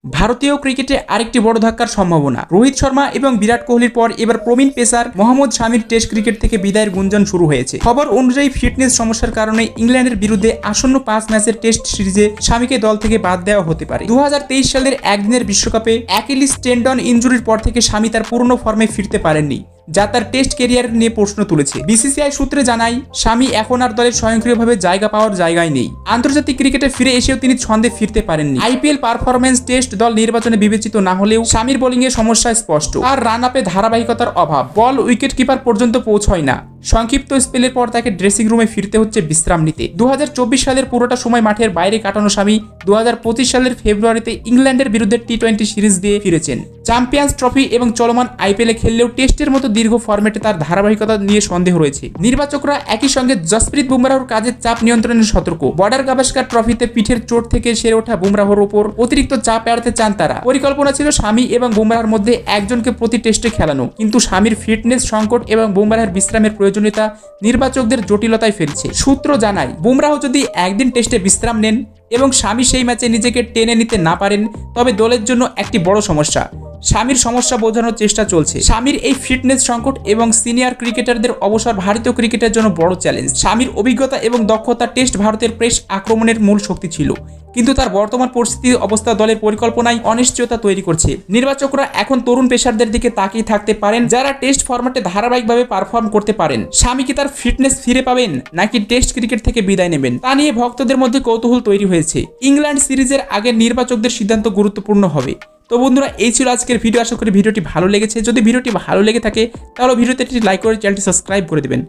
ভারতীয় ক্রিকেটে আরেকটি বড় ধাক্কার সম্ভাবনা। রোহিত শর্মা এবং বিরাট কোহলির পর এবার প্রবীণ পেসার মোহাম্মদ শামির টেস্ট ক্রিকেট থেকে বিদায়ের গুঞ্জন শুরু হয়েছে। খবর অনুযায়ী ফিটনেস সমস্যার কারণে ইংল্যান্ডের বিরুদ্ধে আসন্ন 5 ম্যাচের টেস্ট সিরিজে শামিকে দল থেকে বাদ দেওয়া হতে পারে। 2023 সালের একদিনের বিশ্বকাপে অ্যাকিলিস টেন্ডন ইনজুরির পর থেকে শামি তার পুরনো ফর্মে ফিরতে পারেননি, যা তার টেস্ট কেরিয়ার নিয়ে প্রশ্ন তুলেছে। বিসিসিআই সূত্রে জানায়, শামি এখন আর দলের স্বয়ংক্রিয়ভাবে জায়গা পাওয়ার জায়গায় নেই। আন্তর্জাতিক ক্রিকেটে ফিরে এসেও তিনি ছন্দে ফিরতে পারেননি। আইপিএল পারফরম্যান্স টেস্ট দল নির্বাচনে বিবেচিত না হলেও শামির বোলিং এর সমস্যা স্পষ্ট। তার রান আপে ধারাবাহিকতার অভাব, বল উইকেট কিপার পর্যন্ত পৌঁছয় না। সংক্ষিপ্ত স্পেলের পর তাকে ড্রেসিং রুমে ফিরতে হচ্ছে বিশ্রাম নিতে। 2024 সালের পুরোটা সময় মাঠের বাইরে কাটানো শামি 2025 সালের ফেব্রুয়ারিতে ইংল্যান্ডের বিরুদ্ধে টি-20 সিরিজ দিয়ে ফিরেছেন। চ্যাম্পিয়ন্স ট্রফি এবং চলমান আইপিএলে খেললেও টেস্টের মতো দীর্ঘ ফরম্যাটে তার ধারাবাহিকতা নিয়ে সন্দেহ রয়েছে। নির্বাচকরা একই সঙ্গে জসপ্রীত বুমরাহর কাজের চাপ নিয়ন্ত্রণে সতর্ক। বর্ডার গাভাস্কার ট্রফিতে পিঠের চোট থেকে সেরে ওঠা বুমরাহর ওপর অতিরিক্ত চাপ এড়াতে চান তারা। পরিকল্পনা ছিল শামি এবং বুমরাহর মধ্যে একজনকে প্রতি টেস্টে খেলানো, কিন্তু শামির ফিটনেস সংকট এবং বুমরাহের বিশ্রামের প্রয়োজনীয়তা নির্বাচকদের জটিলতায় ফেলছে। সূত্র জানায়, বুমরাহ যদি একদিন টেস্টে বিশ্রাম নেন এবং শামি সেই ম্যাচে নিজেকে টেনে নিতে না পারেন, তবে দলের জন্য একটি বড় সমস্যা। শামির সমস্যা বোঝানোর চেষ্টা চলছে। শামির এই ফিটনেস সংকট এবং সিনিয়র ক্রিকেটারদের অবসর ভারতীয় ক্রিকেটের জন্য বড় চ্যালেঞ্জ। শামির অভিজ্ঞতা এবং দক্ষতা টেস্ট ভারতের পেস আক্রমণের মূল শক্তি ছিল, কিন্তু তার বর্তমান পরিস্থিতির অবস্থা দলের পরিকল্পনায় অনিশ্চয়তা তৈরি করছে। নির্বাচকরা এখন তরুণ পেসারদের দিকে তাকিয়ে থাকতে পারেন, যারা টেস্ট ফরম্যাটে ধারাবাহিকভাবে পারফর্ম করতে পারেন। শামি কি তার ফিটনেস ফিরে পাবেন, নাকি টেস্ট ক্রিকেট থেকে বিদায় নেবেন, তা নিয়ে ভক্তদের মধ্যে কৌতূহল তৈরি হয়েছে। ইংল্যান্ড সিরিজের আগে নির্বাচকদের সিদ্ধান্ত গুরুত্বপূর্ণ হবে। তো বন্ধুরা, এই ছিল আজকের ভিডিও। আশা করি ভিডিওটি ভালো লেগেছে। যদি ভিডিওটি ভালো লেগে থাকে তাহলে ভিডিওতে একটি লাইক করে চ্যানেলটি সাবস্ক্রাইব করে দেবেন।